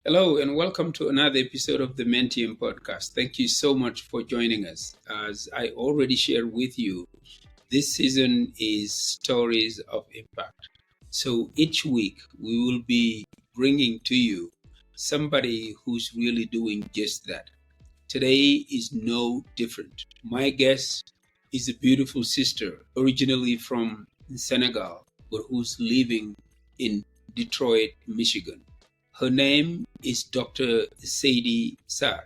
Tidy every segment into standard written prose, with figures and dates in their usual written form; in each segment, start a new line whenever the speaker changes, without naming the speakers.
Hello, and welcome to another episode of the Mentium podcast. Thank you so much for joining us. As I already shared with you, this season is Stories of Impact. So each week we will be bringing to you somebody who's really doing just that. Today is no different. My guest is a beautiful sister, originally from Senegal, but who's living in Detroit, Michigan. Her name is Dr. Seydi Sarr.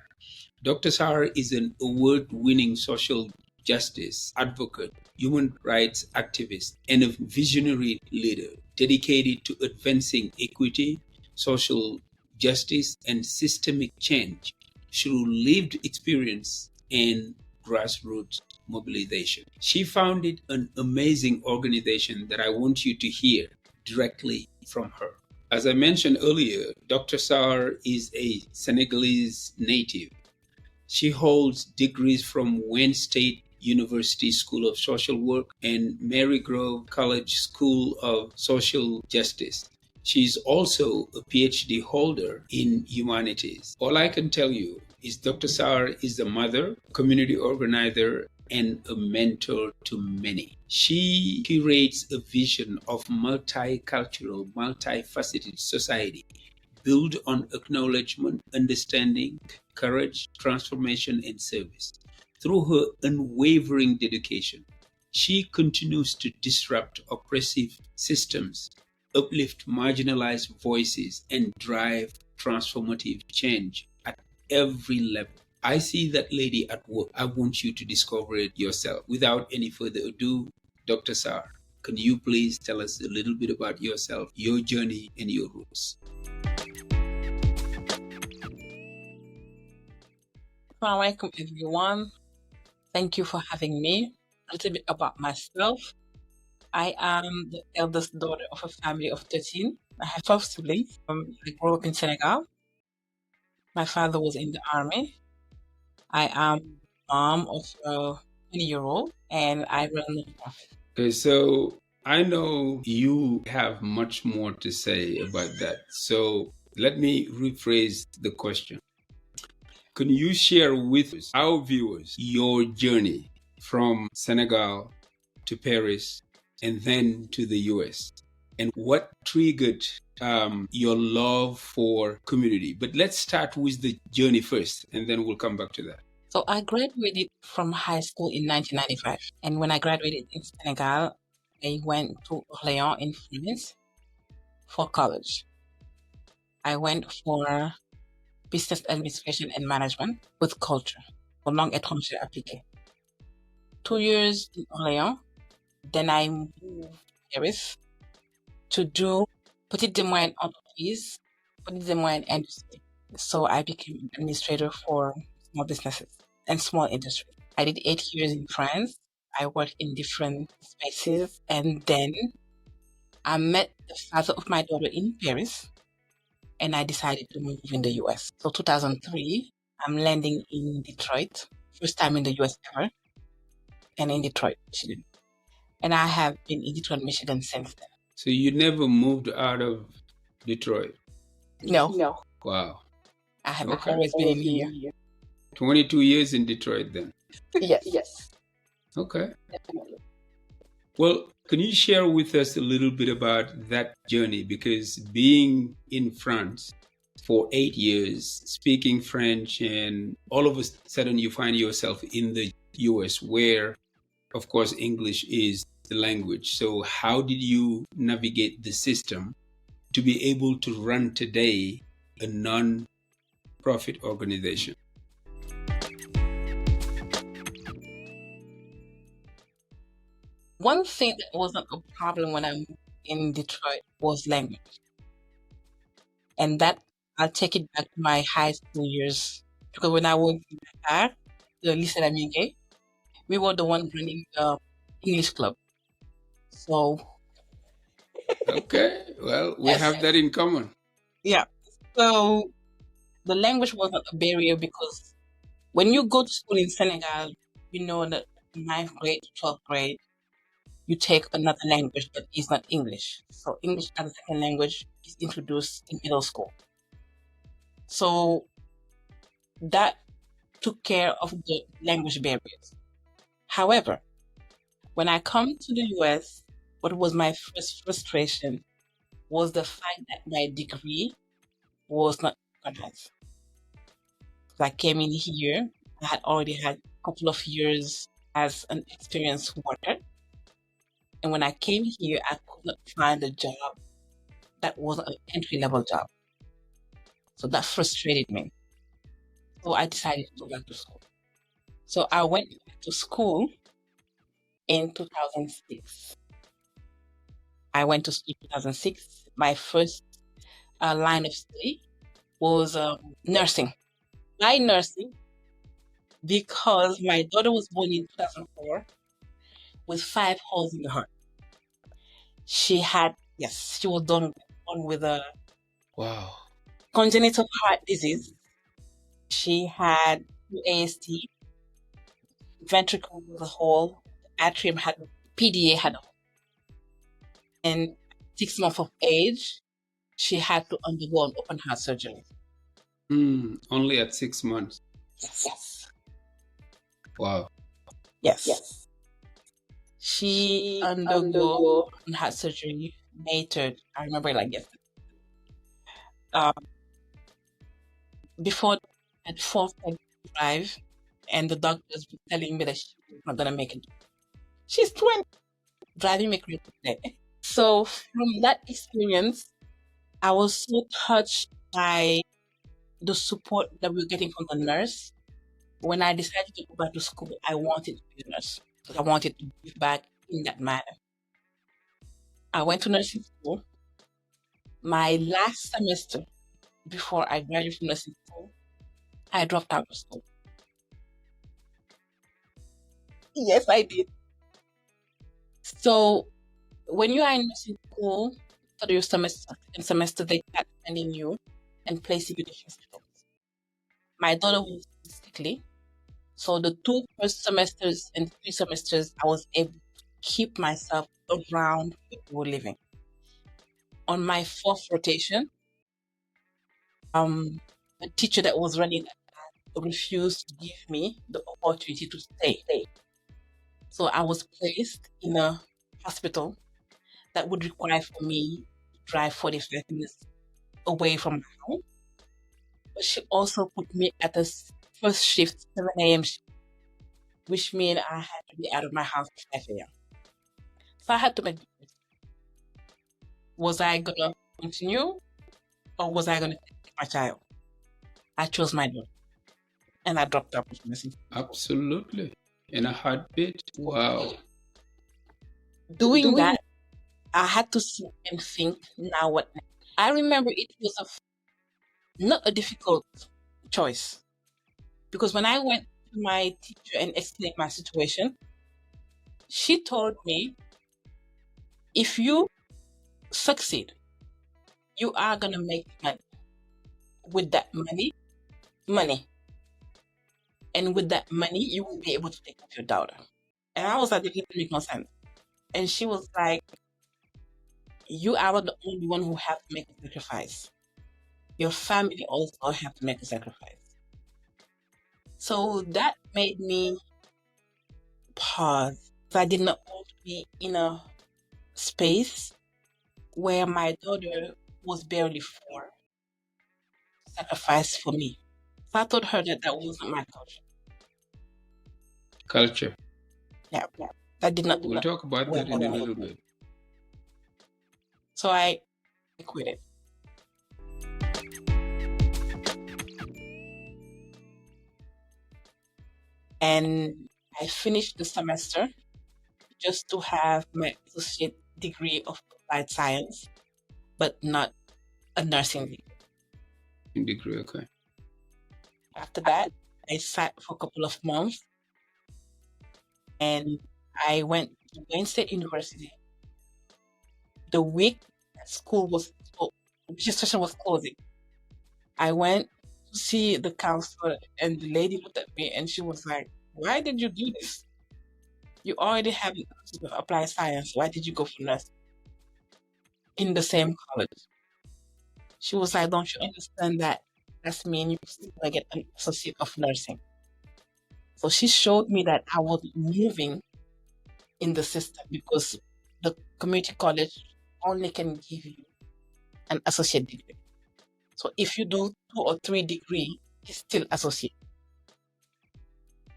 Dr. Sarr is an award-winning social justice advocate, human rights activist, and a visionary leader dedicated to advancing equity, social justice, and systemic change through lived experience and grassroots mobilization. She founded an amazing organization that I want you to hear directly from her. As I mentioned earlier, Dr. Sarr is a Senegalese native. She holds degrees from Wayne State University School of Social Work and Marygrove College School of Social Justice. She's also a PhD holder in humanities. All I can tell you is Dr. Sarr is a mother, community organizer, and a mentor to many. She curates a vision of multicultural, multifaceted society built on acknowledgement, understanding, courage, transformation, and service. Through her unwavering dedication, she continues to disrupt oppressive systems, uplift marginalized voices, and drive transformative change at every level. I see that lady at work. I want you to discover it yourself. Without any further ado, Dr. Sarr, can you please tell us a little bit about yourself, your journey, and your roots?
Assalamu alaikum, everyone. Thank you for having me. A little bit about myself. I am the eldest daughter of a family of 13. I have 12 siblings. I grew up in Senegal. My father was in the army. I am mom of a 20-year-old, and I run a nonprofit.
Okay, so I know you have much more to say about that. So let me rephrase the question. Can you share with our viewers your journey from Senegal to Paris and then to the US? And what triggered your love for community? But let's start with the journey first, and then we'll come back to that.
So I graduated from high school in 1995. And when I graduated in Senegal, I went to Orléans in France for college. I went for business administration and management with culture, for langue étrangère appliquée. 2 years in Orléans, then I moved to Paris to do petite et moyenne entreprise, petite et moyenne industry. So I became administrator for small businesses and small industry. I did 8 years in France. I worked in different spaces, and then I met the father of my daughter in Paris, and I decided to move in the US. So 2003, I'm landing in Detroit, first time in the US ever, and in Detroit, Michigan. And I have been in Detroit, Michigan since then.
So you never moved out of Detroit?
No.
Wow.
I have always been in here.
22 years in Detroit then?
Yes.
Okay.
Definitely.
Well, can you share with us a little bit about that journey? Because being in France for 8 years, speaking French, and all of a sudden you find yourself in the US where, of course, English is the language. So how did you navigate the system to be able to run today a non-profit organization?
One thing that wasn't a problem when I moved in Detroit was language. And that I'll take it back to my high school years. Because when I was in Dakar, the Lycée Lamine, we were the one running the English club. So
Okay, well, we
Yes.
have that in common.
yeah. So the language wasn't a barrier because when you go to school in Senegal, you know that 9th grade to 12th grade, you take another language that is not English. So English as a second language is introduced in middle school. So that took care of the language barriers. However, when I come to the US, what was my first frustration was the fact that my degree was not recognized. I came in here, I had already had a couple of years as an experienced worker. And when I came here, I could not find a job that was an entry-level job. So that frustrated me. So I decided to go back to school. So I went back to school in 2006. I went to school in 2006. My first line of study was nursing. Why nursing? Because my daughter was born in 2004 with 5 holes in the heart. She was born with a congenital heart disease. She had AST, ventricle was a hole, atrium had PDA had a hole. And 6 months of age, she had to undergo an open heart surgery.
Only at 6 months.
Yes.
Wow.
Yes. She undergo open heart surgery May 3rd. I remember it like yesterday. Before at 4:35, and the doctors were telling me that she was not gonna make it. She's 20, driving me crazy today. So from that experience, I was so touched by the support that we were getting from the nurse. When I decided to go back to school, I wanted to be a nurse because I wanted to give back in that manner. I went to nursing school. My last semester before I graduated from nursing school, I dropped out of school. Yes, I did. So when you are in nursing school, for your semester, they start sending you and placing you in hospitals. My daughter was sickly, so the 2 first semesters and 3 semesters, I was able to keep myself around where we were living. On my 4th rotation, the teacher that was running that class refused to give me the opportunity to stay. So I was placed in a hospital that would require for me to drive 45 minutes away from home. But she also put me at the first shift, 7 a.m. shift, which means I had to be out of my house at 5 a.m. So I had to make the choice. Was I going to continue or was I going to take my child? I chose my daughter and I dropped out of nursing.
Absolutely. In a heartbeat. Wow.
Doing that, I had to sit and think, now what next? I remember it was not a difficult choice because when I went to my teacher and explained my situation, she told me, if you succeed, you are going to make money. With that money. And with that money, you will be able to take care of your daughter. And I was like, it didn't make no sense. And she was like, you are not the only one who have to make a sacrifice. Your family also have to make a sacrifice. So that made me pause. I did not want to be in a space where my daughter was barely 4, sacrifice for me. So I told her that wasn't my culture.
Culture.
Yeah. That did not.
We'll talk about that in a little bit.
So I quit it. And I finished the semester just to have my associate degree of applied science, but not a nursing
degree. Okay.
After that, I sat for a couple of months and I went to Wayne State University. The week school registration was closing, I went to see the counselor and the lady looked at me and she was like, why did you do this? You already have applied science. Why did you go for nursing in the same college? She was like, don't you understand that That's mean you still gonna get an associate of nursing. So she showed me that I was moving in the system because the community college only can give you an associate degree. So if you do 2 or 3 degree, it's still associate.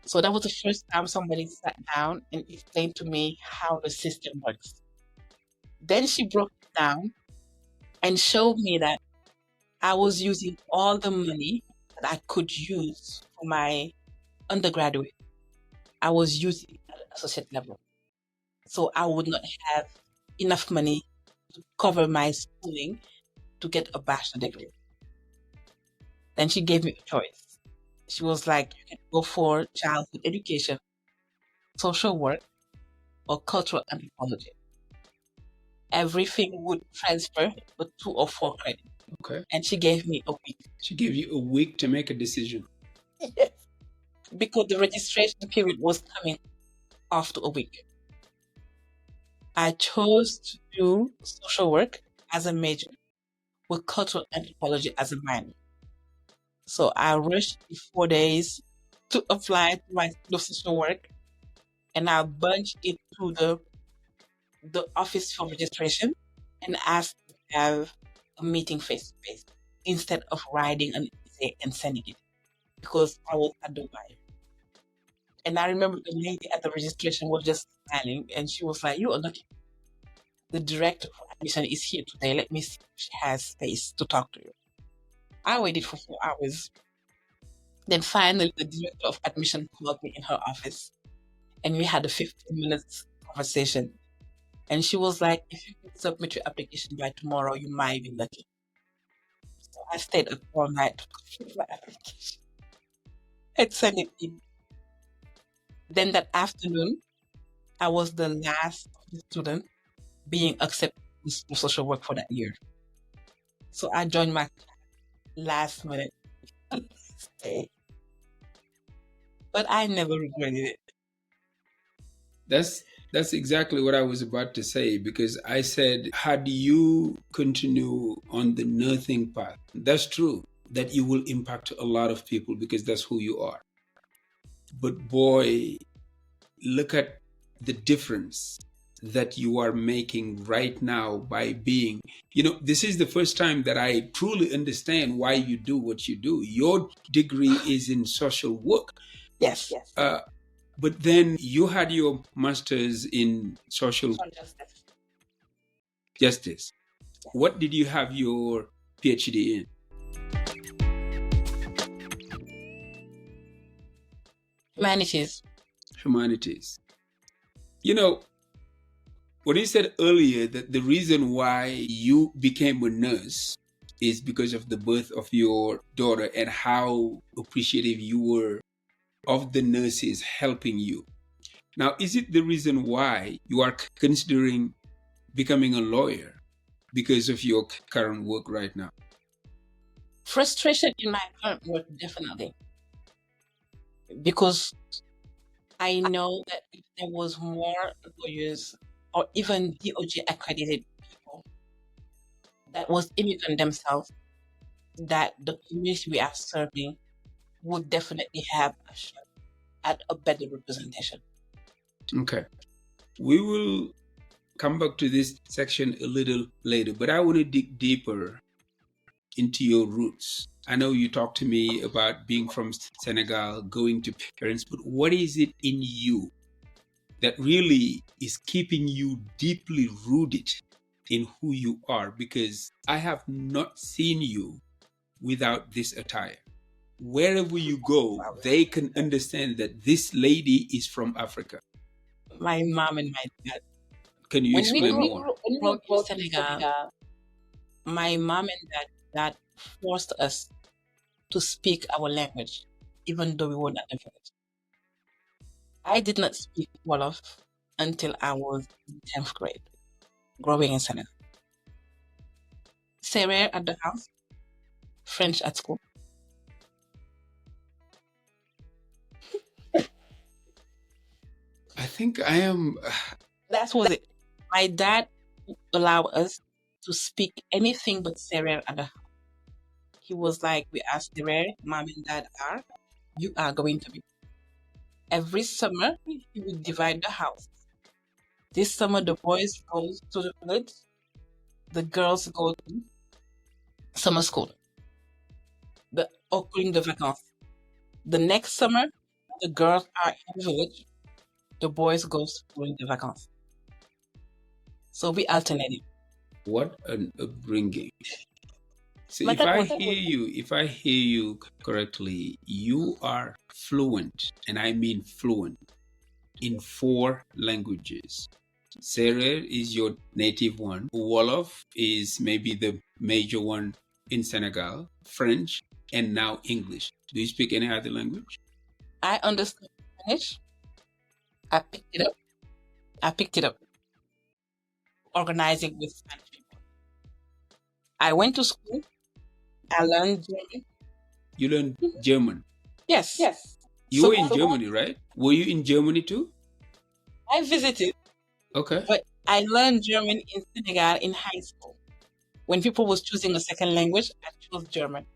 So that was the first time somebody sat down and explained to me how the system works. Then she broke it down and showed me that I was using all the money that I could use for my undergraduate. I was using at associate level. So I would not have enough money to cover my schooling to get a bachelor degree. Then she gave me a choice. She was like, you can go for childhood education, social work, or cultural anthropology. Everything would transfer with 2 or 4 credits.
Okay.
And she gave me a week.
She gave you a week to make a decision.
Yes. Because the registration period was coming after a week. I chose to do social work as a major with cultural anthropology as a minor. So I rushed in 4 days to apply to my social work, and I bunched it to the office for registration and asked to have a meeting face to face instead of writing an essay and sending it because I was at Dubai. And I remember the lady at the registration was just smiling and she was like, "You are lucky. The director for admission is here today. Let me see if she has space to talk to you." I waited for 4 hours. Then finally, the director of admission called me in her office and we had a 15-minute conversation. And she was like, "If you can submit your application by tomorrow, you might be lucky." So I stayed up all night to complete my application and send it in. Then that afternoon, I was the last student being accepted to social work for that year. So I joined my last minute day. But I never regretted it.
That's exactly what I was about to say, because I said, had you continue on the nursing path, that's true that you will impact a lot of people because that's who you are. But boy, look at the difference that you are making right now by being, this is the first time that I truly understand why you do what you do. Your degree is in social work.
Yes.
But then you had your master's in social justice. What did you have your PhD in?
Humanities.
When you said earlier that the reason why you became a nurse is because of the birth of your daughter and how appreciative you were of the nurses helping you. Now, is it the reason why you are considering becoming a lawyer because of your current work right now?
Frustration in my current work, definitely. Because I know that if there was more lawyers or even DOJ accredited people that was immigrant themselves, that the community we are serving would definitely have a shot at a better representation.
Okay. We will come back to this section a little later, but I want to dig deeper into your roots. I know you talked to me about being from Senegal, going to parents, but what is it in you that really is keeping you deeply rooted in who you are? Because I have not seen you without this attire. Wherever you go, they can understand that this lady is from Africa.
My mom and my dad.
Can you explain more?
When we grew up in Senegal, my mom and dad forced us to speak our language, even though we were not village. I did not speak Wolof until I was in 10th grade, growing in Senegal. Serer at the house, French at school.
I think I am.
That was it. My dad allowed us to speak anything but Serer at the house. he was like, we asked where mom and dad are, you are going to be. Every summer, he would divide the house. This summer, the boys go to the village, the girls go to summer school, during the vacances. The next summer, the girls are in the village, the boys go during the vacances. So we alternated.
What an upbringing. So
But
if
that
I
was
hear you correctly, you are fluent, and I mean fluent, in 4 languages. Serer is your native one. Wolof is maybe the major one in Senegal, French, and now English. Do you speak any other language?
I understood Spanish. I picked it up. Organizing with Spanish people. I went to school. I learned German.
You learned German.
Yes.
You were in Germany, right? Were you in Germany too?
I visited,
Okay.
but I learned German in Senegal in high school. When people was choosing a second language, I chose German.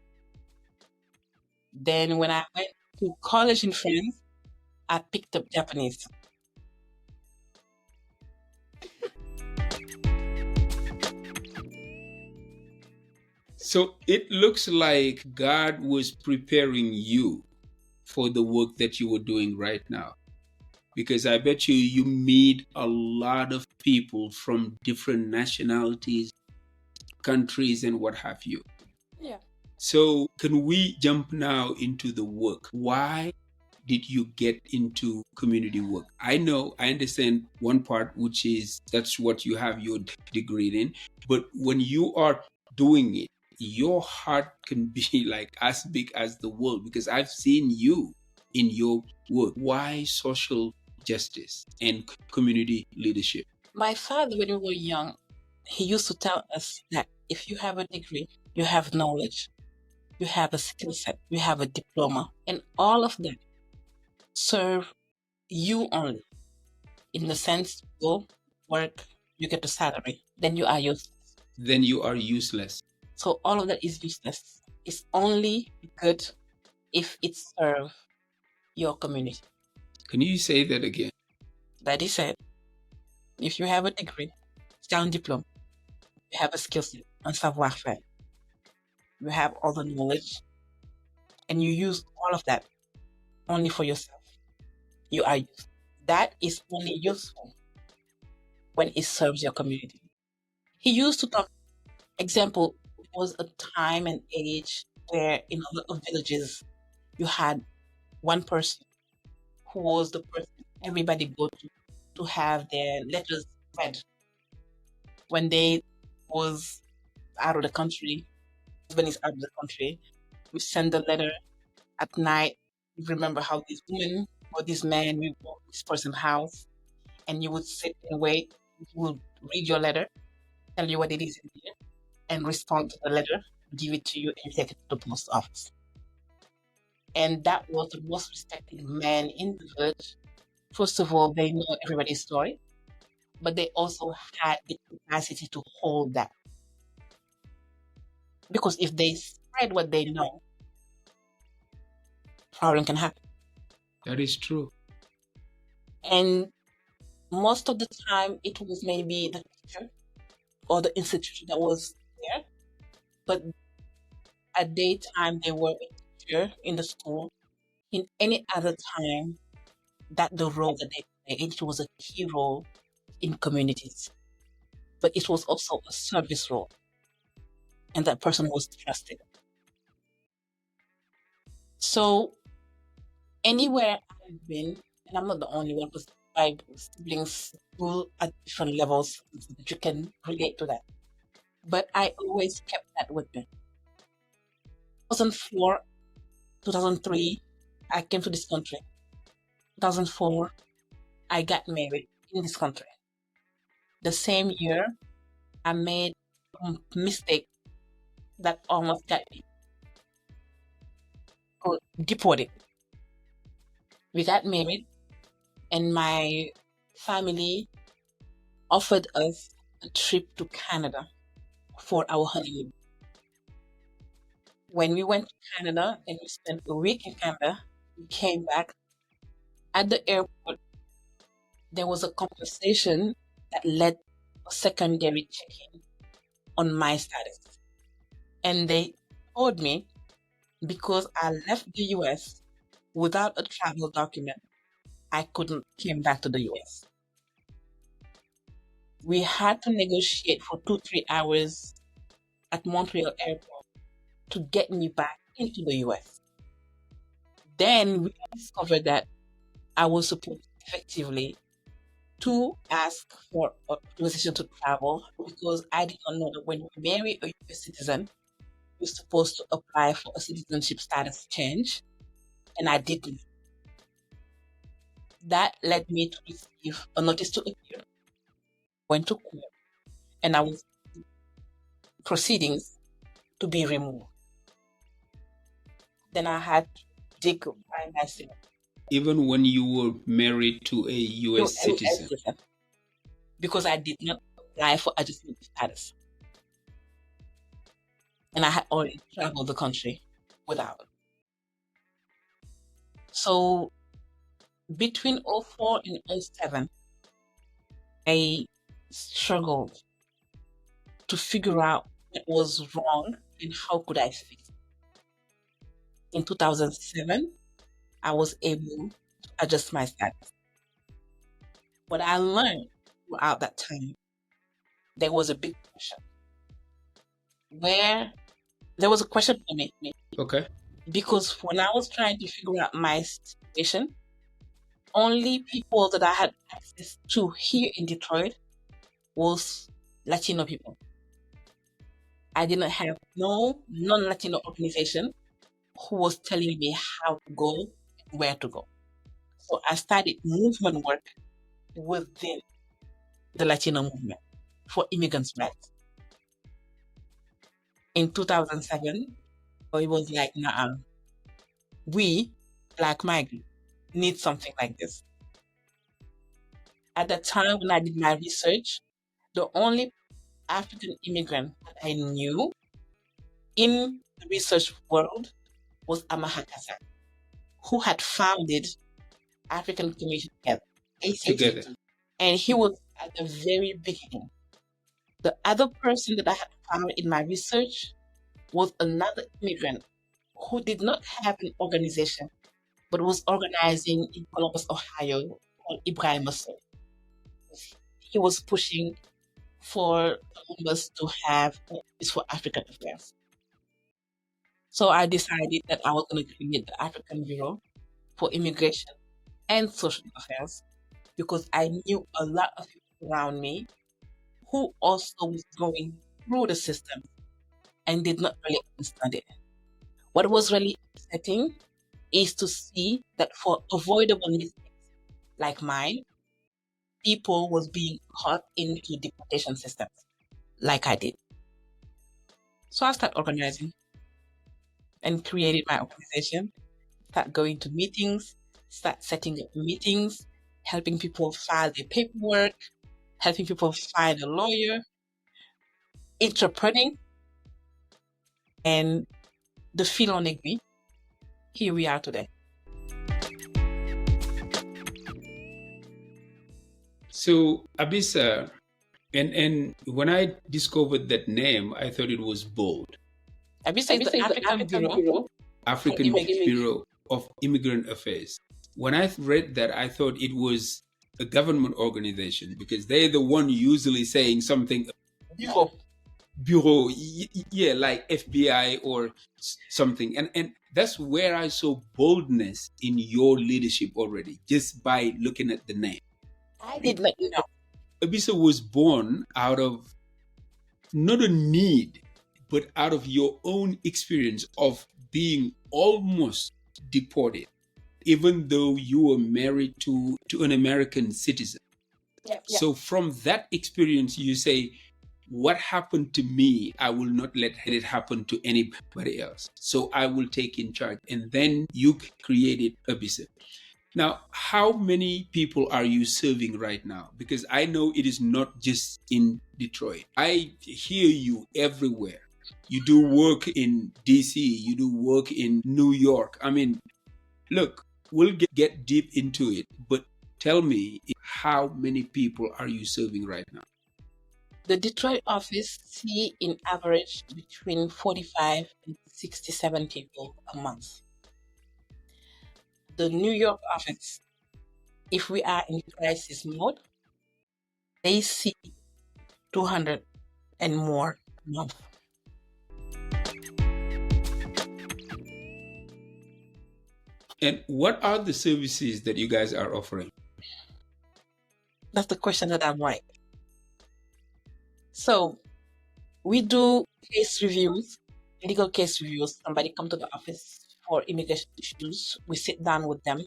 Then when I went to college in France, I picked up Japanese.
So it looks like God was preparing you for the work that you were doing right now. Because I bet you meet a lot of people from different nationalities, countries, and what have you.
Yeah.
So can we jump now into the work? Why did you get into community work? I understand one part, which is that's what you have your degree in. But when you are doing it, your heart can be like as big as the world, because I've seen you in your work. Why social justice and community leadership?
My father, when we were young, he used to tell us that if you have a degree, you have knowledge, you have a skill set, you have a diploma, and all of that serve you only. In the sense, you go work, you get a salary, then you are useless. So all of that is useless. It's only good if it serves your community.
Can you say that again?
Daddy said, if you have a degree, un diplôme, you have a skill set, un savoir-faire, you have all the knowledge, and you use all of that only for yourself, you are useful. That is only useful when it serves your community. He used to talk, example, it was a time and age where in a lot of villages, you had one person who was the person everybody go to have their letters read. When they was out of the country, husband is out of the country, we send the letter at night. You remember how this woman or this man will go to this person's house, and you would sit and wait. You would read your letter, tell you what it is in here, and respond to the letter, give it to you, and take it to the post office. And that was the most respected man in the village. First of all, they know everybody's story, but they also had the capacity to hold that. Because if they spread what they know, problem can happen.
That is true.
And most of the time, it was maybe the teacher or the institution that was there. But at daytime, they were a teacher in the school. In any other time, that the role that they played, it was a key role in communities. But it was also a service role. And that person was trusted. So anywhere I've been, and I'm not the only one, because my siblings school at different levels, so that you can relate to that. But I always kept that with me. 2004, 2003, I came to this country. 2004, I got married in this country. The same year, I made a mistake that almost got me deported. We got married, and my family offered us a trip to Canada for our honeymoon. When we went to Canada and we spent a week in Canada, we came back. At the airport, there was a conversation that led a secondary check-in on my status. And they told me because I left the US without a travel document, I couldn't came back to the US. We had to negotiate for 2-3 hours at Montreal airport to get me back into the US. Then we discovered that I was supposed effectively to ask for authorization to travel because I did not know that when you marry a US citizen, you're supposed to apply for a citizenship status change, and I didn't. That led me to receive a notice to appear. Went to court, and I was proceedings to be removed. Then I had to dig by myself.
Even when you were married to a US citizen?
Because I did not apply for adjustment of status. And I had already traveled the country without. So between 2004 and 2007, I struggled to figure out what was wrong and how could I fix it. In 2007, I was able to adjust my status. What I learned throughout that time, there was a big question. Where there was a question for me.
Okay.
Because when I was trying to figure out my situation, only people that I had access to here in Detroit was Latino people. I didn't have no non-Latino organization who was telling me how to go and where to go. So I started movement work within the Latino movement for immigrants' rights. In 2007, it was like, nah, we, Black migrants, need something like this. At the time when I did my research, the only African immigrant that I knew in the research world was Amahakasa, who had founded African Community Together. And he was at the very beginning. The other person that I had found in my research was another immigrant who did not have an organization, but was organizing in Columbus, Ohio, called Ibrahim Massoud. He was pushing for Columbus to have an office for African affairs. So I decided that I was going to create the African Bureau for Immigration and Social Affairs because I knew a lot of people around me who also was going through the system and did not really understand it. What was really upsetting is to see that for avoidable mistakes like mine, people was being caught into deportation systems like I did. So I started organizing and created my organization, start going to meetings, start setting up meetings, helping people file their paperwork, helping people find a lawyer, interpreting, and the fil en aiguille, here we are today.
So Abisa, and when I discovered that name, I thought it was bold.
Abisa is the African Bureau.
African Bureau of Immigrant Affairs. When I read that, I thought it was a government organization because they're the one usually saying something. Bureau, yeah, like FBI or something. And that's where I saw boldness in your leadership already, just by looking at the name.
I did let you know.
Abisa was born out of not a need, but out of your own experience of being almost deported, even though you were married to an American citizen.
Yeah.
So from that experience, you say, what happened to me, I will not let it happen to anybody else. So I will take in charge. And then you created Abisa. Now, how many people are you serving right now? Because I know it is not just in Detroit. I hear you everywhere. You do work in DC, you do work in New York. I mean, look, we'll get deep into it, but tell me, how many people are you serving right now?
The Detroit office see in average between 45 and 67 people a month. The New York office, if we are in crisis mode, they see 200 and more a month.
And what are the services that you guys are offering?
That's the question that I'm like. So we do case reviews, legal case reviews. Somebody come to the office for immigration issues. We sit down with them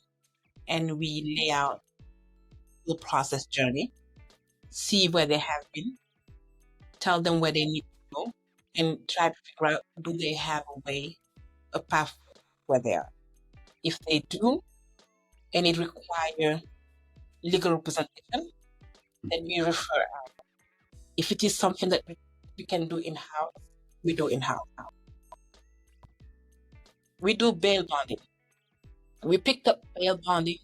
and we lay out the process journey, see where they have been, tell them where they need to go, and try to figure out, do they have a path where they are? If they do, and it requires legal representation, then we refer out. If it is something that we can do in-house, we do in-house. We do bail bonding. We picked up bail bonding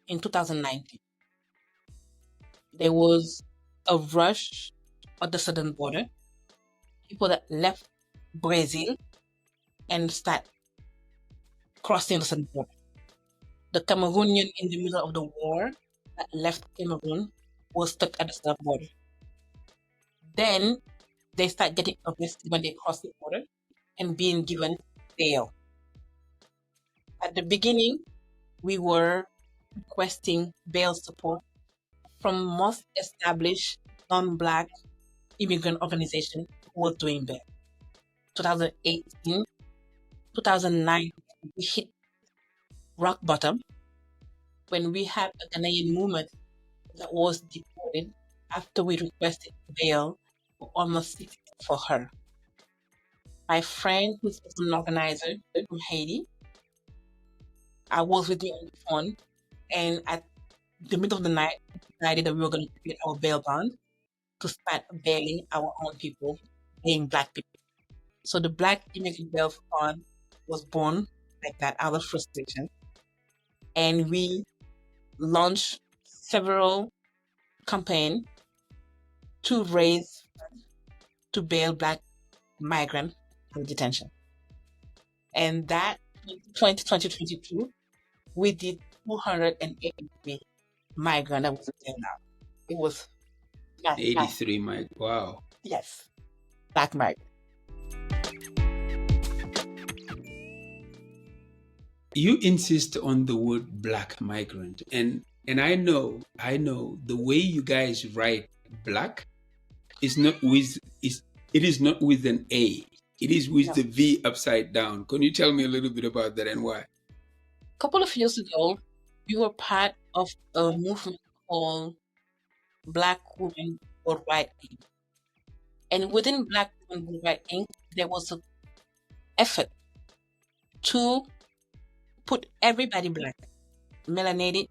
in 2019. There was a rush at the southern border. People that left Brazil and start crossing the southern border. The Cameroonian in the middle of the war that left Cameroon was stuck at the southern border. Then they start getting arrested when they cross the border and being given bail. At the beginning, we were requesting bail support from most established non-Black immigrant organizations who were doing bail. 2018, 2009, we hit rock bottom when we had a Ghanaian movement that was deported after we requested bail for almost 6 years for her. My friend, who's an organizer from Haiti, I was with me on the phone, and at the middle of the night, we decided that we were going to create our bail bond to start bailing our own people, being Black people. So the Black Immigrant Bail Fund was born like that out of frustration. And we launched several campaigns to raise funds to bail Black migrants out of detention. And that, in 2022, we did 283 migrants that was bailed out. It was
83 migrants. Wow.
Yes, Black migrants.
You insist on the word Black migrant, and I know the way you guys write Black is not with it is not with an A. It is with the V upside down. Can you tell me a little bit about that and why?
A couple of years ago, we were part of a movement called Black Women Worldwide Inc. And within Black Women Worldwide Inc., there was an effort to put everybody Black, melanated,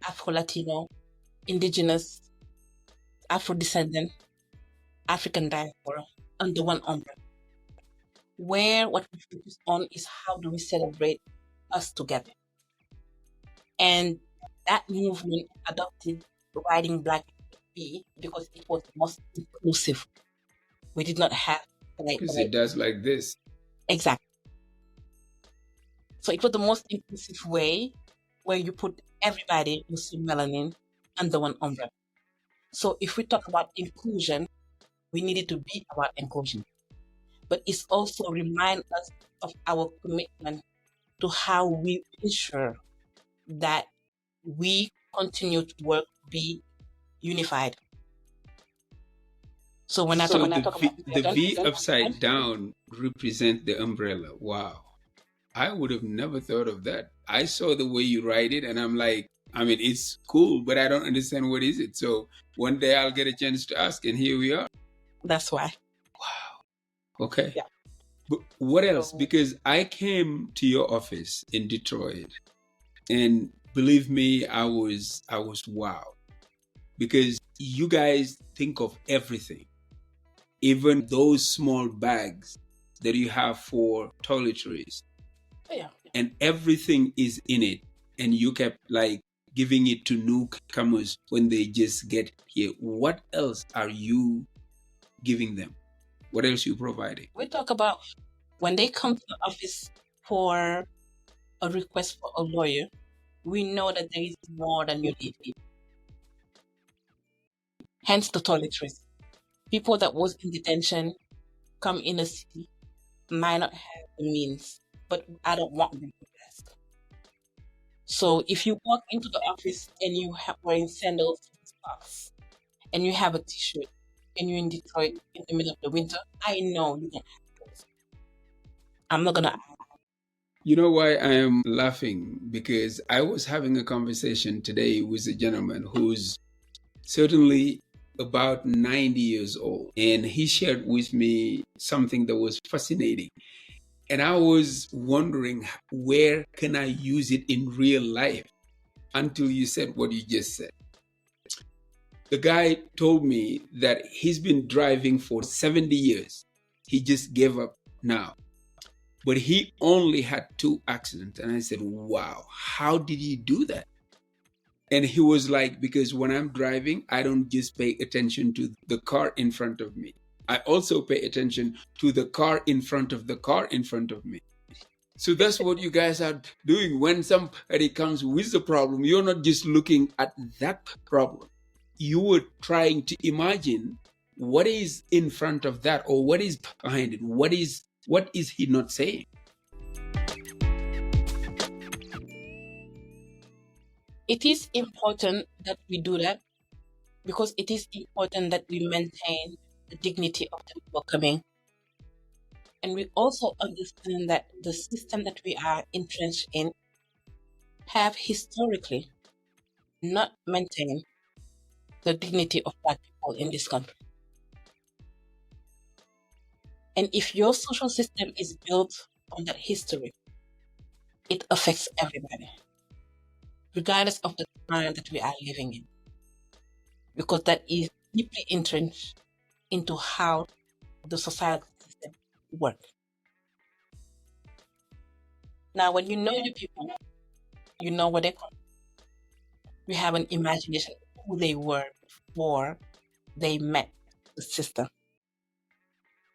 Afro-Latino, Indigenous, Afro-descendant, African diaspora under one umbrella. Where what we focus on is how do we celebrate us together. And that movement adopted writing Black because it was the most inclusive. We did not have
because it does like this.
Exactly. So it was the most inclusive way where you put everybody, Muslim, melanin, under one umbrella. So if we talk about inclusion, we needed to be about inclusion. But it's also remind us of our commitment to how we ensure that we continue to work, be unified. So when I talk about
the V upside down represent the umbrella. Wow. I would have never thought of that. I saw the way you write it and I'm like, I mean, it's cool, but I don't understand what is it. So one day I'll get a chance to ask, and here we are.
That's why.
Wow. Okay.
Yeah.
But what else? Because I came to your office in Detroit, and believe me, I was wowed. Because you guys think of everything. Even those small bags that you have for toiletries,
Yeah.
and everything is in it, and you kept like giving it to newcomers when they just get here, what else are you giving them? What else are you providing?
We talk about when they come to the office for a request for a lawyer, we know that there is more than you need. Hence the toiletries. People that was in detention come in a city, might not have the means, but I don't want them to ask. So if you walk into the office and you have wearing sandals and socks, and you have a t-shirt, and you're in Detroit in the middle of the winter, I know you don't have those. I'm not gonna.
You know why I am laughing? Because I was having a conversation today with a gentleman who's certainly about 90 years old, and he shared with me something that was fascinating. And I was wondering, where can I use it in real life, until you said what you just said. The guy told me that he's been driving for 70 years. He just gave up now. But he only had 2 accidents. And I said, wow, how did he do that? And he was like, because when I'm driving, I don't just pay attention to the car in front of me. I also pay attention to the car in front of the car in front of me. So that's what you guys are doing. When somebody comes with a problem, you're not just looking at that problem. You were trying to imagine what is in front of that, or what is behind it. What is he not saying?
It is important that we do that, because it is important that we maintain the dignity of the people coming. And we also understand that the system that we are entrenched in have historically not maintained the dignity of Black people in this country. And if your social system is built on that history, it affects everybody, regardless of the time that we are living in, because that is deeply entrenched into how the societal system works. Now, when you know your people, you know where they come. You have an imagination of who they were before they met the system.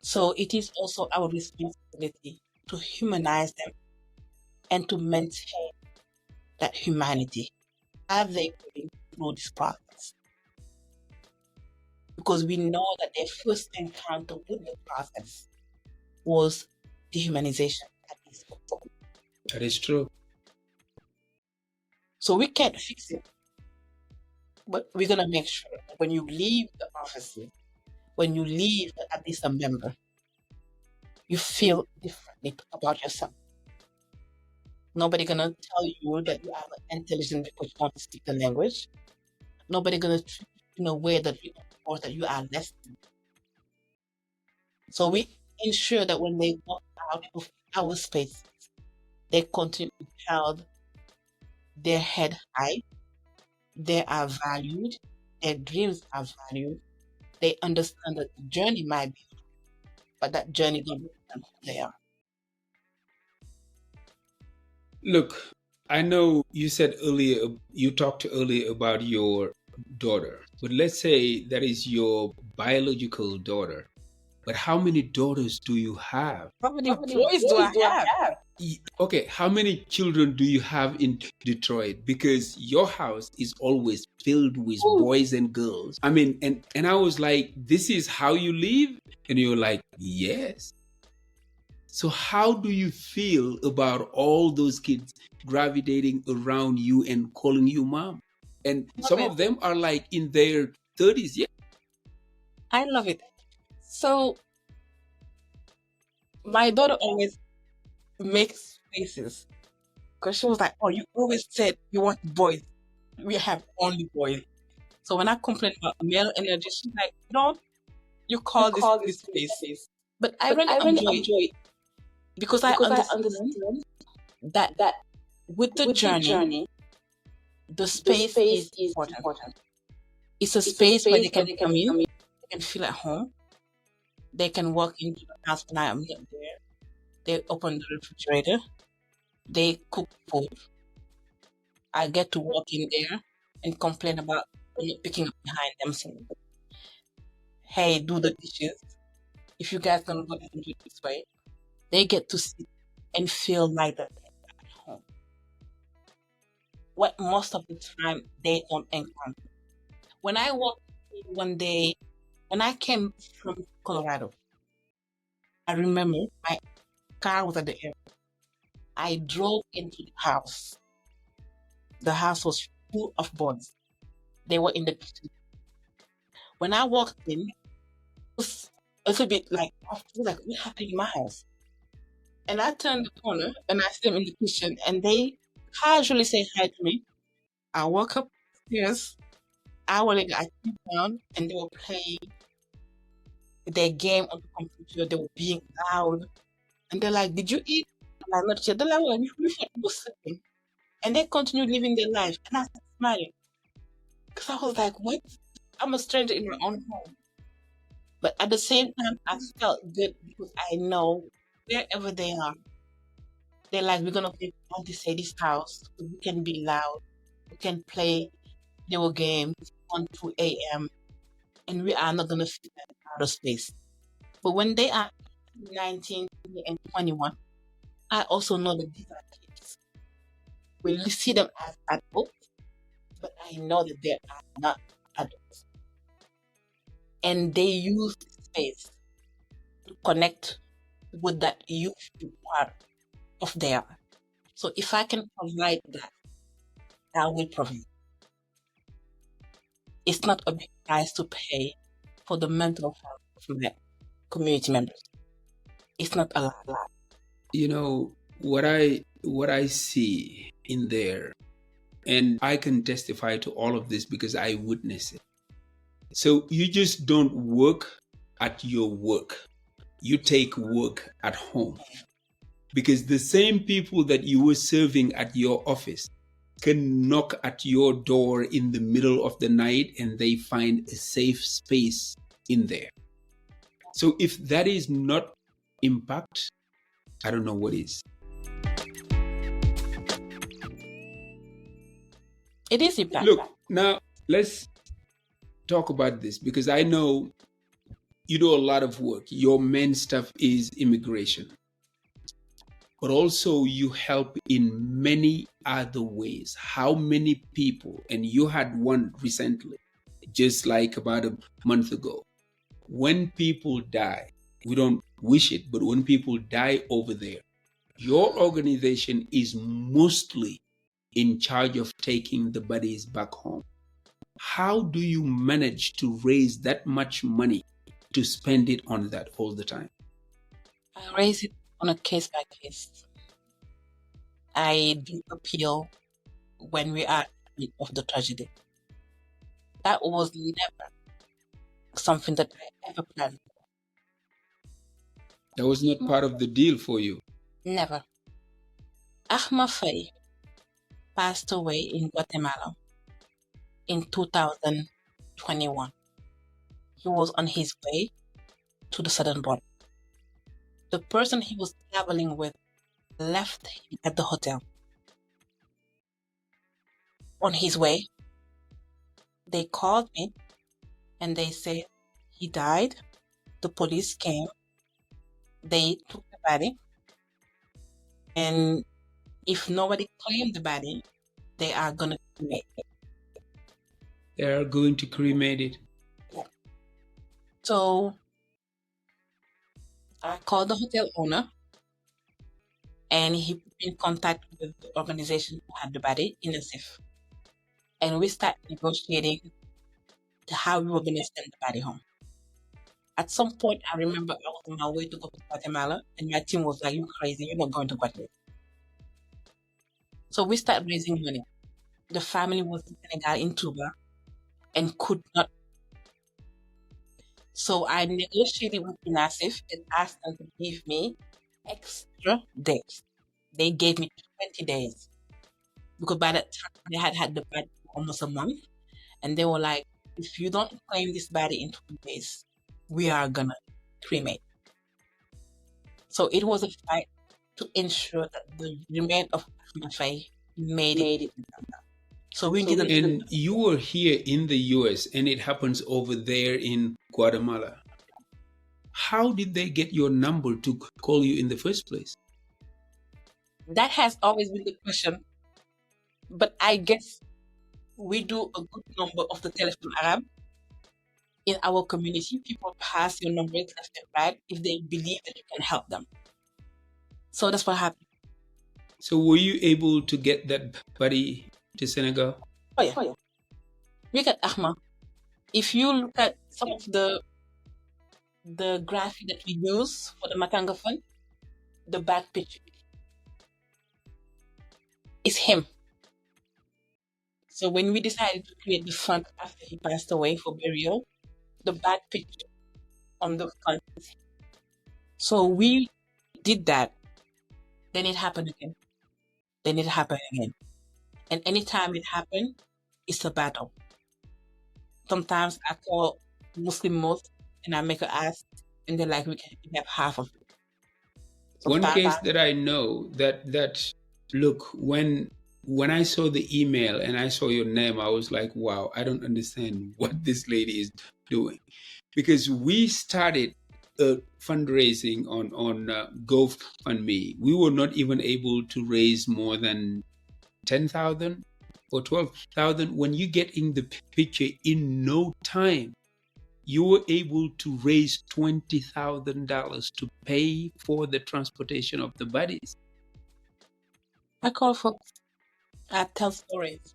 So it is also our responsibility to humanize them and to maintain that humanity as they go through this process. Because we know that their first encounter with the process was dehumanization at least.
That is true.
So we can't fix it. But we're going to make sure that when you leave the office, when you leave the Abisa member, you feel differently about yourself. Nobody going to tell you that you are intelligent because you want to speak the language. Nobody going to treat you in a way that or that you are less than. So we ensure that when they walk out of our space, they continue to hold their head high. They are valued. Their dreams are valued. They understand that the journey might be, but that journey don't understand who they are.
Look, I know you said earlier, you talked earlier about your daughter, but let's say that is your biological daughter. But how many daughters do you have?
How many boys do I have?
Okay, how many children do you have in Detroit? Because your house is always filled with boys and girls. I mean, and I was like, this is how you live? And you're like, yes. So how do you feel about all those kids gravitating around you and calling you mom? And some of them are like in their 30s. Yeah.
I love it. So my daughter always makes faces because she was like, oh, you always said you want boys. We have only boys. So when I complain about male energy, she's like, no, you call this face. But I really enjoy it because I understand that with the journey, the space is important. It's a space where they can come in, they can feel at home. They can walk into the house when I am not there. They open the refrigerator. They cook food. I get to walk in there and complain about not picking up behind them, saying, hey, do the dishes. If you guys gonna go and do it this way, they get to sit and feel like that at home. What most of the time they don't encounter. When I walked in one day, when I came from Colorado, I remember my car was at the airport. I drove into the house. The house was full of boys. They were in the kitchen. When I walked in, it was a little bit like, I feel like, what happened in my house? And I turned the corner and I see them in the kitchen and they casually say hi to me. I walk upstairs. I came down and they were playing their game on the computer. They were being loud. And they're like, did you eat? I'm like, not yet. They're like, well, we thought you were sleeping. And they continued living their life. And I started smiling. Because I was like, what? I'm a stranger in my own home. But at the same time, I felt good because I know wherever they are, they're like, we're going to be on this Seydi's house. So we can be loud. We can play video games 1, 2 a.m. And we are not going to fit in outer space. But when they are 19 and 21, I also know that these are kids. We see them as adults, but I know that they are not adults. And they use the space to connect with that youthful part of their life. So if I can provide that, I will provide. It's not a big price to pay for the mental health of my community members. It's not a lot.
You know, what I see in there, and I can testify to all of this because I witness it. So you just don't work at your work. You take work at home. Because the same people that you were serving at your office can knock at your door in the middle of the night and they find a safe space in there. So if that is not impact, I don't know what is.
It is impact.
Look, now let's talk about this because I know you do a lot of work. Your main stuff is immigration. But also you help in many other ways. How many people, and you had one recently, just like about a month ago, when people die, we don't wish it, but when people die over there, your organization is mostly in charge of taking the bodies back home. How do you manage to raise that much money to spend it on that all the time?
I raise it on a case by case. I do appeal when we are in of the tragedy. That was never something that I ever planned.
That was not part of the deal for you.
Never. Ahma Faye passed away in Guatemala in 2021. He was on his way to the southern border. The person he was traveling with left him at the hotel. On his way, they called me and they said he died. The police came. They took the body. And if nobody claimed the body, they are going to cremate it.
They are going to cremate it.
So I called the hotel owner and he put me in contact with the organization who had the body in a safe. And we started negotiating how we were going to send the body home. At some point, I remember I was on my way to go to Guatemala and my team was like, you crazy, you're not going to Guatemala. So we started raising money. The family was in Senegal, in Tuba, and could not. So I negotiated with NASIF and asked them to give me extra days. They gave me 20 days. Because by that time, they had the body for almost a month. And they were like, if you don't claim this body in 20 days, we are going to cremate. So it was a fight to ensure that the remains of Ahmed Faye made it. So we didn't.
And you were here in the US and it happens over there in Guatemala. How did they get your number to call you in the first place?
That has always been the question. But I guess we do a good number of the telephone Arab in our community. People pass your numbers left and right if they believe that you can help them. So that's what happened.
So were you able to get that buddy to Senegal?
Oh yeah. Look at Ahmad. If you look at some of the graphic that we use for the Makanga Fund, the back picture is him. So when we decided to create the fund after he passed away for burial, the back picture on the front is him. So we did that. Then it happened again. Then it happened again. And anytime it happened, it's a battle. Sometimes I call Muslim most and I make her ask, and they're like, we can have half of it.
One case that I know that look, when I saw the email and I saw your name, I was like, wow, I don't understand what this lady is doing. Because we started fundraising on GoFundMe. We were not even able to raise more than 10,000 or 12,000. When you get in the picture, in no time, you were able to raise $20,000 to pay for the transportation of the bodies.
I call folks, I tell stories.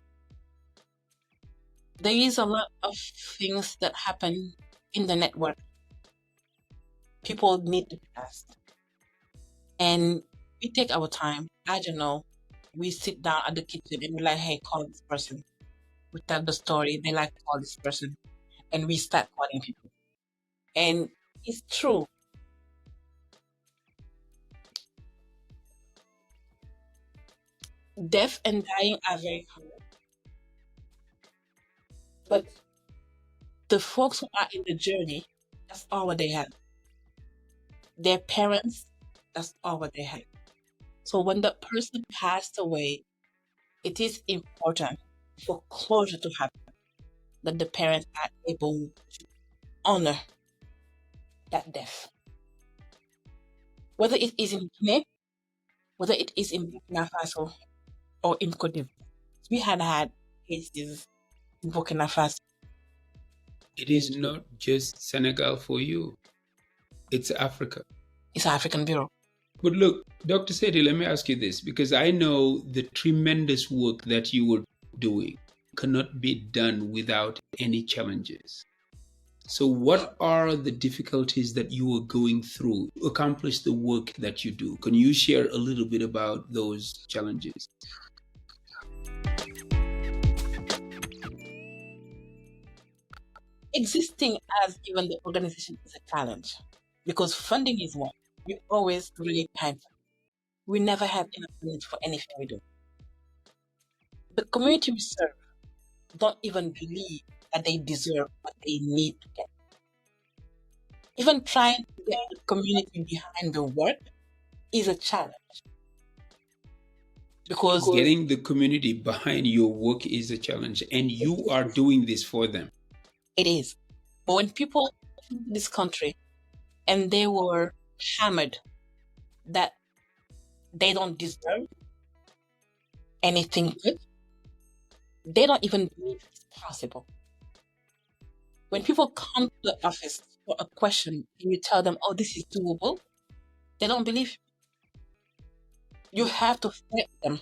There is a lot of things that happen in the network. People need to be asked. And we take our time. I don't know. We sit down at the kitchen and we're like, hey, call this person. We tell the story. They like to call this person. And we start calling people. And it's true. Death and dying are very common. But the folks who are in the journey, that's all what they have. Their parents, that's all what they have. So when the person passed away, it is important for closure to happen, that the parents are able to honor that death. Whether it is in Guinea, whether it is in Burkina Faso or in Cote d'Ivoire. We had cases in Burkina Faso.
It is not just Senegal for you. It's Africa.
It's African Bureau.
But look, Dr. Seydi, let me ask you this, because I know the tremendous work that you were doing cannot be done without any challenges. So what are the difficulties that you were going through to accomplish the work that you do? Can you share a little bit about those challenges?
Existing as even the organization is a challenge because funding is one. We always really time. We never have enough money for anything we do. The community we serve don't even believe that they deserve what they need to get. Even trying to get the community behind the work is a challenge. Because
getting the community behind your work is a challenge, and you are doing this for them.
It is. But when people in this country and they were hammered that they don't deserve anything good, they don't even believe it's possible. When people come to the office for a question and you tell them, oh, this is doable, they don't believe you. You have to fight them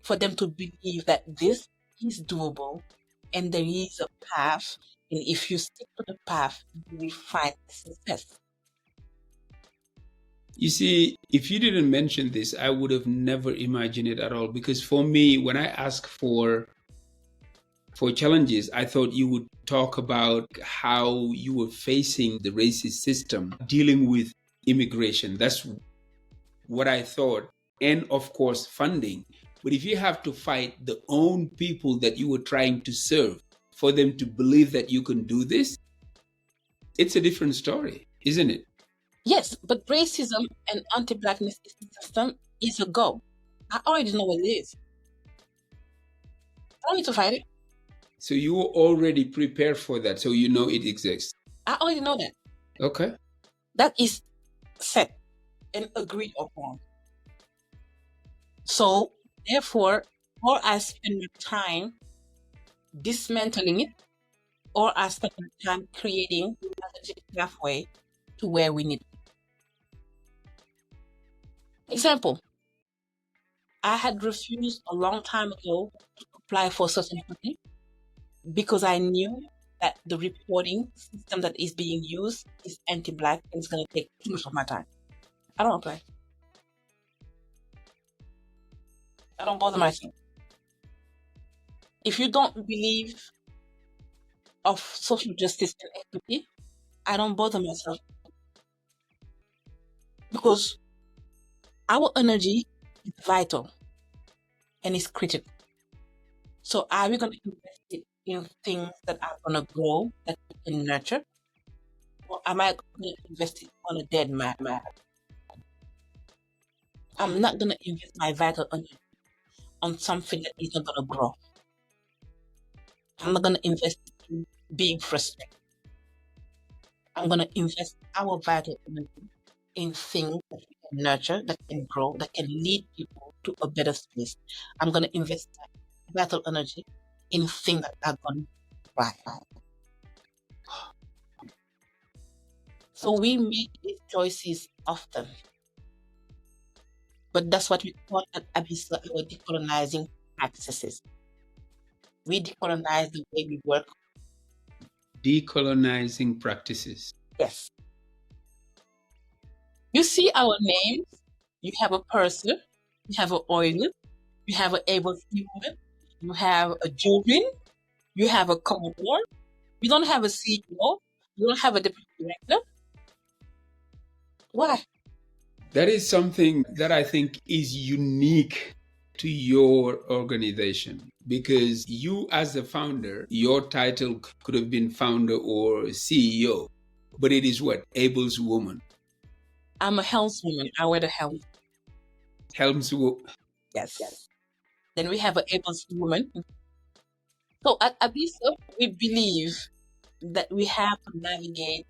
for them to believe that this is doable and there is a path, and if you stick to the path, you will find success.
You see, if you didn't mention this, I would have never imagined it at all. Because for me, when I ask for challenges, I thought you would talk about how you were facing the racist system, dealing with immigration. That's what I thought. And of course, funding. But if you have to fight the own people that you were trying to serve for them to believe that you can do this, it's a different story. isn't it?
Yes, but racism and anti-blackness system is a go. I already know what it is. I don't need to fight it.
So you were already prepared for that, so you know it exists.
I already know that.
Okay.
That is set and agreed upon. So, therefore, or I spend my time dismantling it, or I spend my time creating a pathway to where we need. Example, I had refused a long time ago to apply for certain funding because I knew that the reporting system that is being used is anti-black and it's going to take too much of my time. I don't apply. I don't bother myself. If you don't believe of social justice and equity, I don't bother myself. Because our energy is vital and is critical. So are we going to invest it in things that are going to grow, that we can nurture? Or am I going to invest it on a dead matter? I'm not going to invest my vital energy on something that is not going to grow. I'm not going to invest in being frustrated. I'm going to invest our vital energy in things that we can nurture, that can grow, that can lead people to a better space. I'm going to invest my vital energy in things that are going to thrive. So we make these choices often. But that's what we call at Abisa our decolonizing practices. We decolonize the way we work.
Decolonizing practices.
Yes. You see our names. You have a person. You have an oil. You have an able human. You have a Jobin. You have a commodore. You don't have a CEO. You don't have a deputy director. Why?
That is something that I think is unique to your organization, because you as the founder, your title could have been founder or CEO, but it is what? Able's woman.
I'm a helmswoman. I wear the helm.
Helmswoman.
Yes. Then we have an Able's woman. So at Abisa, we believe that we have to navigate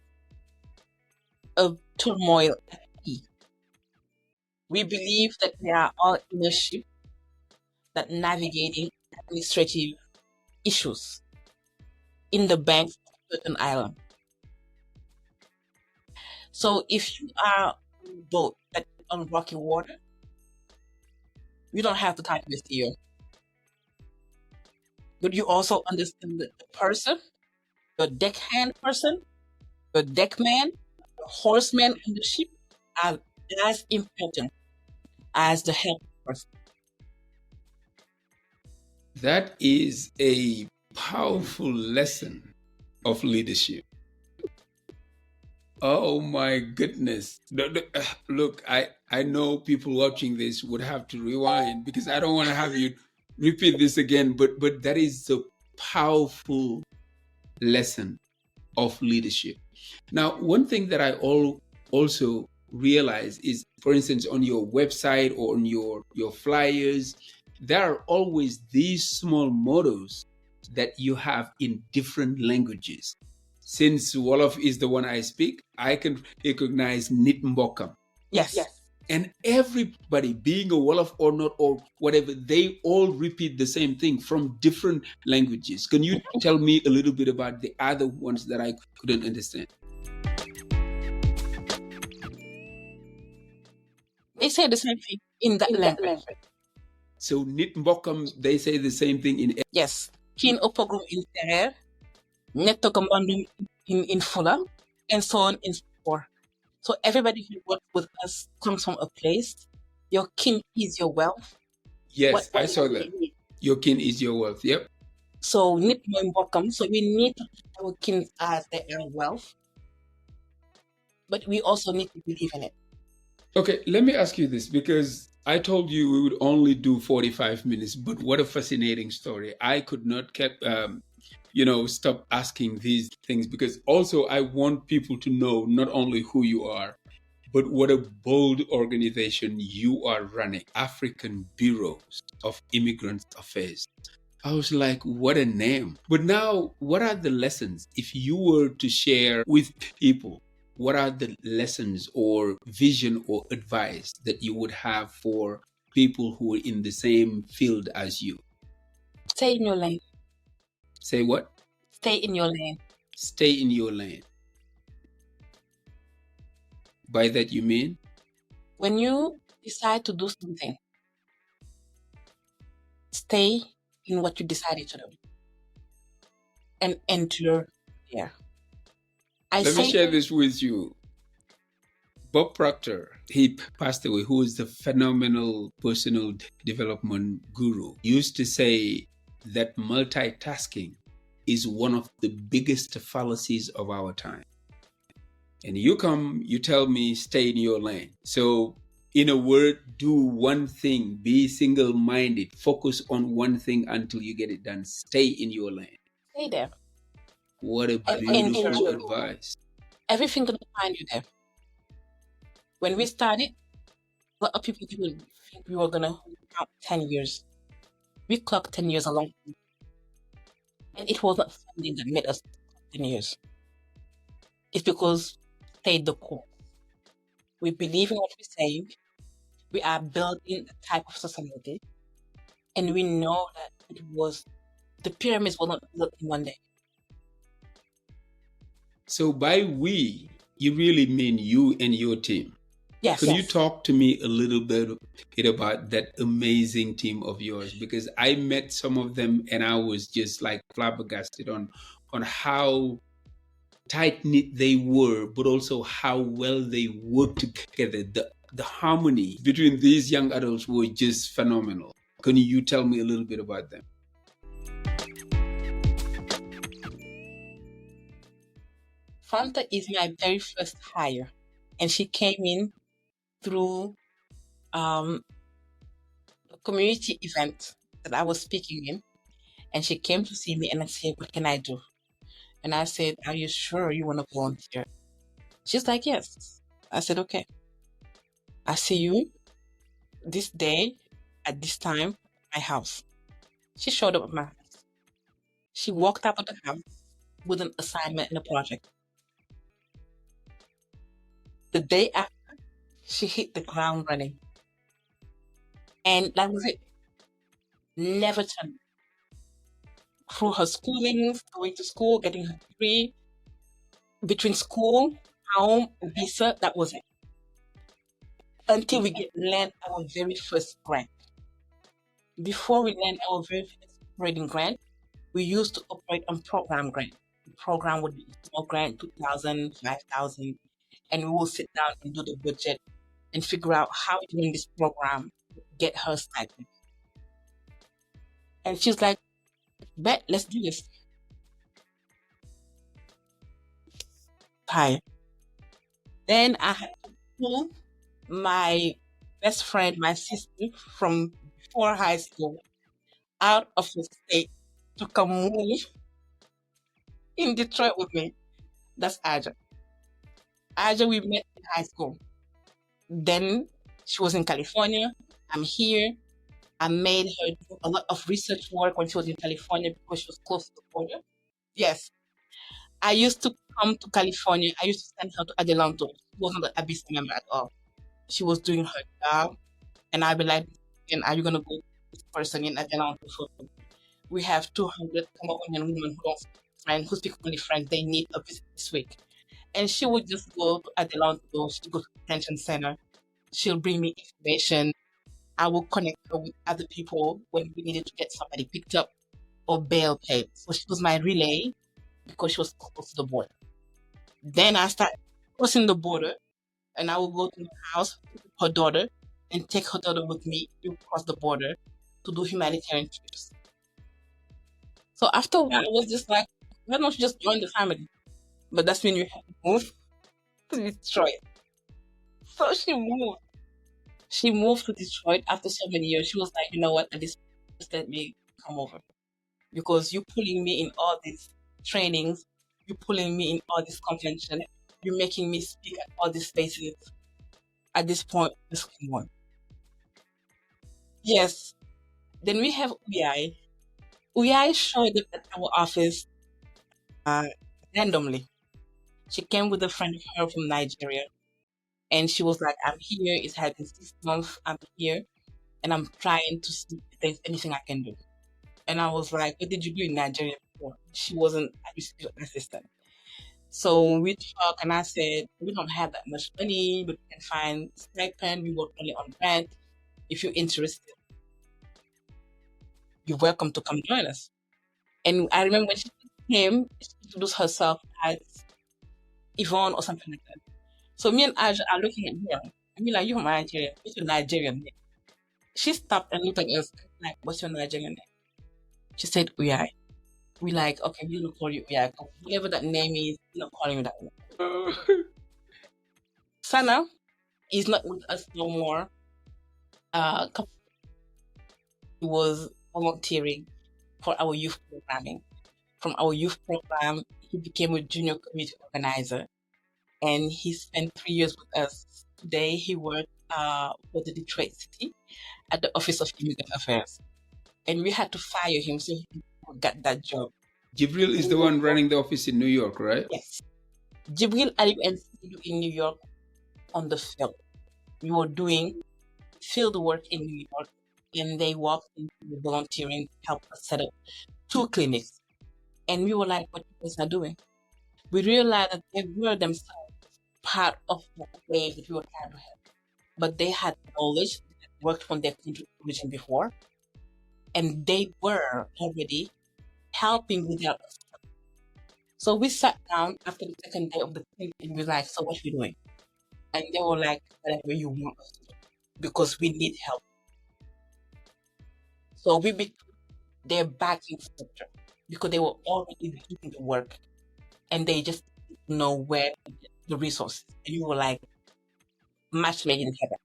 a turmoil at sea. We believe that we are all in a ship that navigating administrative issues in the banks of certain island. So if you are on a boat that is on rocky water, you don't have to type the CEO. But you also understand that the person, the deckhand person, the deckman, the horseman on the ship are as important as the help person.
That is a powerful lesson of leadership. Oh my goodness. Look, I know people watching this would have to rewind because I don't want to have you repeat this again, but that is a powerful lesson of leadership. Now, one thing that I also realize is, for instance, on your website or on your flyers, there are always these small mottos that you have in different languages. Since Wolof is the one I speak, I can recognize Nit Mbokam.
Yes.
And everybody, being a Wolof or not, or whatever, they all repeat the same thing from different languages. Can you tell me a little bit about the other ones that I couldn't understand?
They say the same thing in that language.
So Nit Mbokam, they say the same thing in...
Yes. Kin Opogum in Serer, Netokambandum in Fula, and so on and so forth. So everybody who works with us comes from a place. Your kin is your wealth.
Yes, I saw that. Your kin is your wealth. Yep.
So Nit Mbokam. So we need to treat our kin as their own wealth, but we also need to believe in it.
Okay, let me ask you this, because I told you we would only do 45 minutes, but what a fascinating story. I could not keep, stop asking these things, because also I want people to know not only who you are, but what a bold organization you are running, African Bureaus of Immigrants Affairs. I was like, what a name. But now, what are the lessons? If you were to share with people, what are the lessons or vision or advice that you would have for people who are in the same field as you?
Stay in your lane.
Say what?
Stay in your lane.
Stay in your lane. By that you mean?
When you decide to do something, stay in what you decided to do and endure there.
Let me share this with you. Bob Proctor, he passed away, who is the phenomenal personal development guru, used to say that multitasking is one of the biggest fallacies of our time. And you tell me, stay in your lane. So in a word, do one thing, be single-minded, focus on one thing until you get it done. Stay in your lane.
Stay there.
What a beautiful advice.
Everything gonna find you there. When we started, a lot of people think we were gonna count 10 years. We clocked 10 years along. And it wasn't funding that made us 10 years. It's because we stayed the course. We believe in what we say. We are building a type of society. And we know that the pyramids were not built in one day.
So by we, you really mean you and your team.
Yes.
Can you talk to me a little bit about that amazing team of yours? Because I met some of them and I was just like flabbergasted on how tight-knit they were, but also how well they worked together. The harmony between these young adults were just phenomenal. Can you tell me a little bit about them?
Fanta is my very first hire, and she came in through a community event that I was speaking in, and she came to see me and I said, what can I do? And I said, are you sure you want to volunteer? She's like, yes. I said, okay. I see you this day at this time at my house. She showed up at my house. She walked out of the house with an assignment and a project. The day after, she hit the ground running. And that was it. Never turned. Through her schoolings, going to school, getting her degree, between school, home, Abisa, that was it. Until we land our very first grant. Before we land our very first operating grant, we used to operate on program grant. The program would be a small grant, 2,000, 5,000, and we will sit down and do the budget and figure out how to run this program, get her stipend. And she's like, bet, let's do this. Hi. Then I had to pull my best friend, my sister from before high school, out of the state to come move in Detroit with me. That's Aja. Aja, we met in high school. Then she was in California. I'm here. I made her do a lot of research work when she was in California because she was close to the border. Yes. I used to come to California. I used to send her to Adelanto. She wasn't an Abisa member at all. She was doing her job. And I'd be like, and are you going to go with this person in Adelanto? We have 200 Cameroonian women who speak only French. They need a visit this week. And she would just go to Adelanto. She'd go to the detention center. She'll bring me information. I will connect her with other people when we needed to get somebody picked up or bail paid. So she was my relay because she was close to the border. Then I started crossing the border and I will go to her house, pick up her daughter, and take her daughter with me to cross the border to do humanitarian trips. So after a while, I was just like, why don't you just join the family? But that's when you have to move to Detroit. So she moved. She moved to Detroit after so many years. She was like, you know what, at this point, just let me come over. Because you're pulling me in all these trainings, you're pulling me in all this convention, you're making me speak at all these spaces. At this point, just come on. Yes. Then we have Uyai. Uyai showed up at our office randomly. She came with a friend of her from Nigeria. And she was like, I'm here. It's had been 6 months. I'm here. And I'm trying to see if there's anything I can do. And I was like, what did you do in Nigeria before? She wasn't an assistant. So we talked and I said, we don't have that much money, but we can find stipend. We work only on grant. If you're interested, you're welcome to come join us. And I remember when she came, she introduced herself as Yvonne or something like that. So me and Aja are looking at her. I mean, like, you're from Nigeria. What's your Nigerian name? She stopped and looked at us like, what's your Nigerian name? She said, Uyai. We like, okay, we're going to call you Uyai. Whatever that name is, we're not calling you that name. Sana is not with us no more. He was volunteering for our youth programming. From our youth program, he became a junior community organizer. And he spent 3 years with us. Today, he works for the Detroit City at the Office of Immigrant Affairs. And we had to fire him so he got that job.
Jibril is the one running the office in New York, right?
Yes. Jibril, Aliu, and Seydi in New York on the field. We were doing field work in New York, and they walked into the volunteering to help us set up 2 clinics. And we were like, what you guys are doing? We realized that they were themselves part of the wave that we were trying to help. But they had knowledge, they had worked on their country origin before, and they were already helping without us. So we sat down after the second day of the clinic and we were like, so what are we doing? And they were like, whatever you want us to do, because we need help. So we became their backing structure because they were already doing the work and they just didn't know where to get the resources. And you were like, match made in heaven.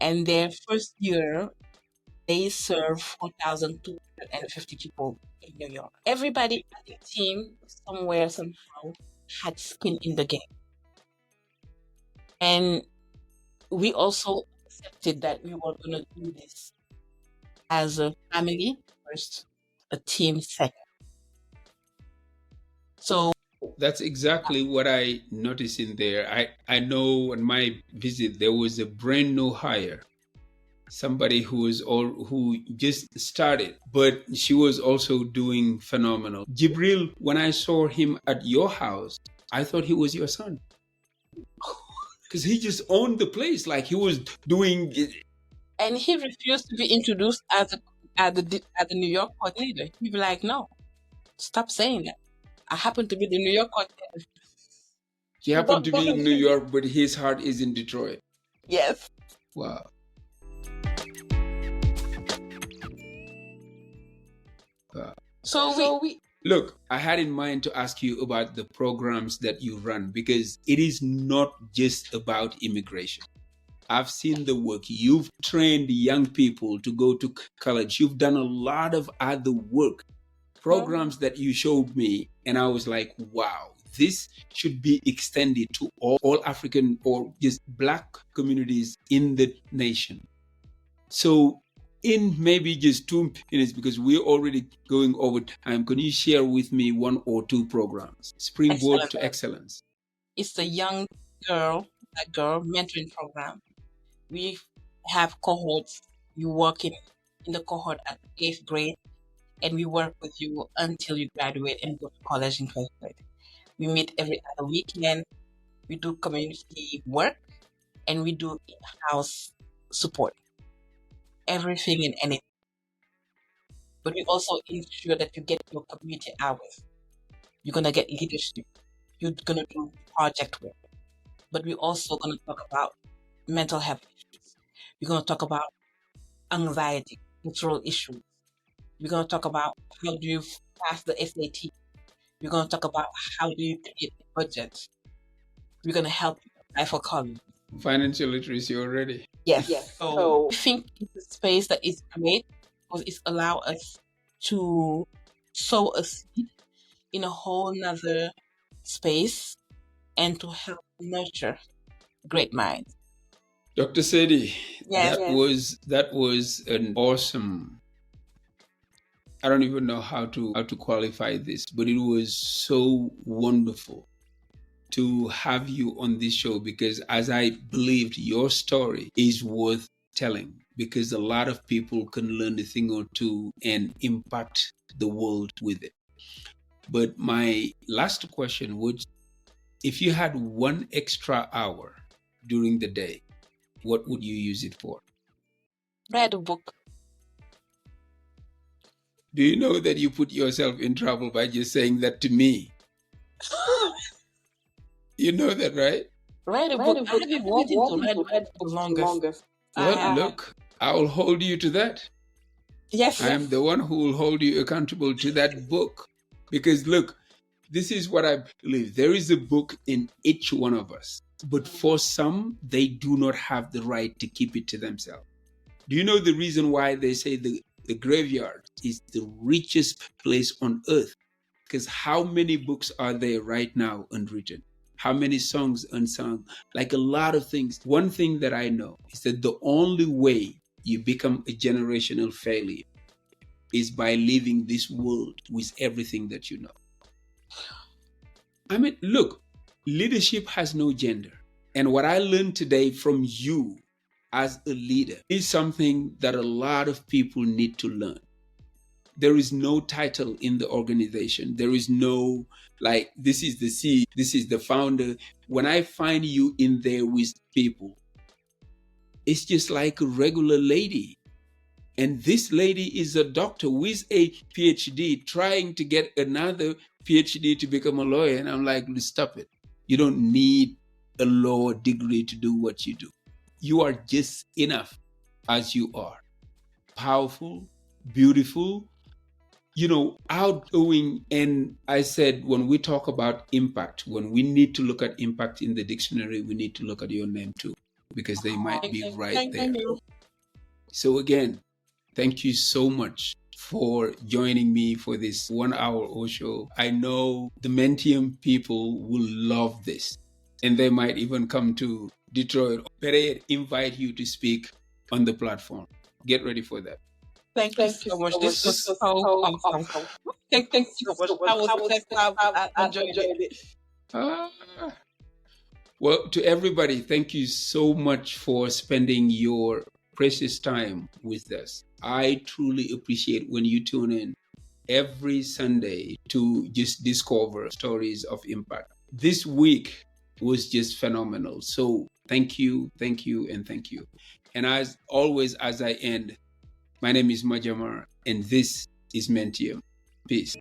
And their first year, they served 4,250 people in New York. Everybody at the team, somewhere, somehow, had skin in the game. And we also accepted that we were going to do this as a family first, a team second. So
that's exactly what I noticed in there. I know on my visit there was a brand new hire, somebody who just started, but she was also doing phenomenal. Jibril, when I saw him at your house, I thought he was your son. Because he just owned the place, like he was doing.
And he refused to be introduced as the New York coordinator. He'd be like, no, stop saying that. I happen to be the New York coordinator.
He happened to be in New York, but his heart is in Detroit.
Yes.
Wow.
So we
look, I had in mind to ask you about the programs that you run, because it is not just about immigration. I've seen the work. You've trained young people to go to college. You've done a lot of other work, programs that you showed me. And I was like, wow, this should be extended to all African or just Black communities in the nation. So in maybe just 2 minutes, because we're already going over time, can you share with me 1 or 2 programs? Springboard to Excellence.
It's a young girl mentoring program. We have cohorts. You work in the cohort at 8th grade, and we work with you until you graduate and go to college in 12th grade. We meet every other weekend. We do community work, and we do in-house support. Everything and anything. But we also ensure that you get your community hours. You're going to get leadership. You're going to do project work. But we're also going to talk about mental health issues. We're going to talk about anxiety, cultural issues. We're going to talk about how do you pass the SAT. We're going to talk about how do you create a budget. We're going to help you apply for college.
Financial literacy already.
Yes. So I think it's a space that is great because it allows us to sow a seed in a whole nother space and to help nurture great minds.
Dr. Seydi,
Yes.
that was an awesome. I don't even know how to qualify this, but it was so wonderful to have you on this show, because as I believed, your story is worth telling, because a lot of people can learn a thing or two and impact the world with it. But my last question would, if you had 1 extra hour during the day, what would you use it for?
Read a book.
Do you know that you put yourself in trouble by just saying that to me? You know that, right?
Read a book. I have been wanting to read a book for the longest.
Well, look, I will hold you to that.
Yes.
I am the one who will hold you accountable to that book. Because look, this is what I believe. There is a book in each one of us. But for some, they do not have the right to keep it to themselves. Do you know the reason why they say the graveyard is the richest place on earth? Because how many books are there right now unwritten? How many songs unsung? Like a lot of things. One thing that I know is that the only way you become a generational failure is by leaving this world with everything that you know. I mean, look, leadership has no gender. And what I learned today from you as a leader is something that a lot of people need to learn. There is no title in the organization. There is no, like, this is the CEO, this is the founder. When I find you in there with people, it's just like a regular lady. And this lady is a doctor with a PhD trying to get another PhD to become a lawyer. And I'm like, stop it. You don't need a law degree to do what you do. You are just enough as you are. Powerful, beautiful, outgoing. And I said, when we talk about impact, when we need to look at impact in the dictionary, we need to look at your name too, because they might be right there. So again, thank you so much for joining me for this 1 hour O show. I know the Mentium people will love this, and they might even come to Detroit. Better yet, invite you to speak on the platform. Get ready for that.
Thank you so much. This was so awesome. Thank you so much. I was I enjoyed it.
Well, to everybody, thank you so much for spending your precious time with us. I truly appreciate when you tune in every Sunday to just discover stories of impact. This week was just phenomenal. So thank you, and thank you. And as always, as I end, my name is Majamar, and this is Mentium. Peace.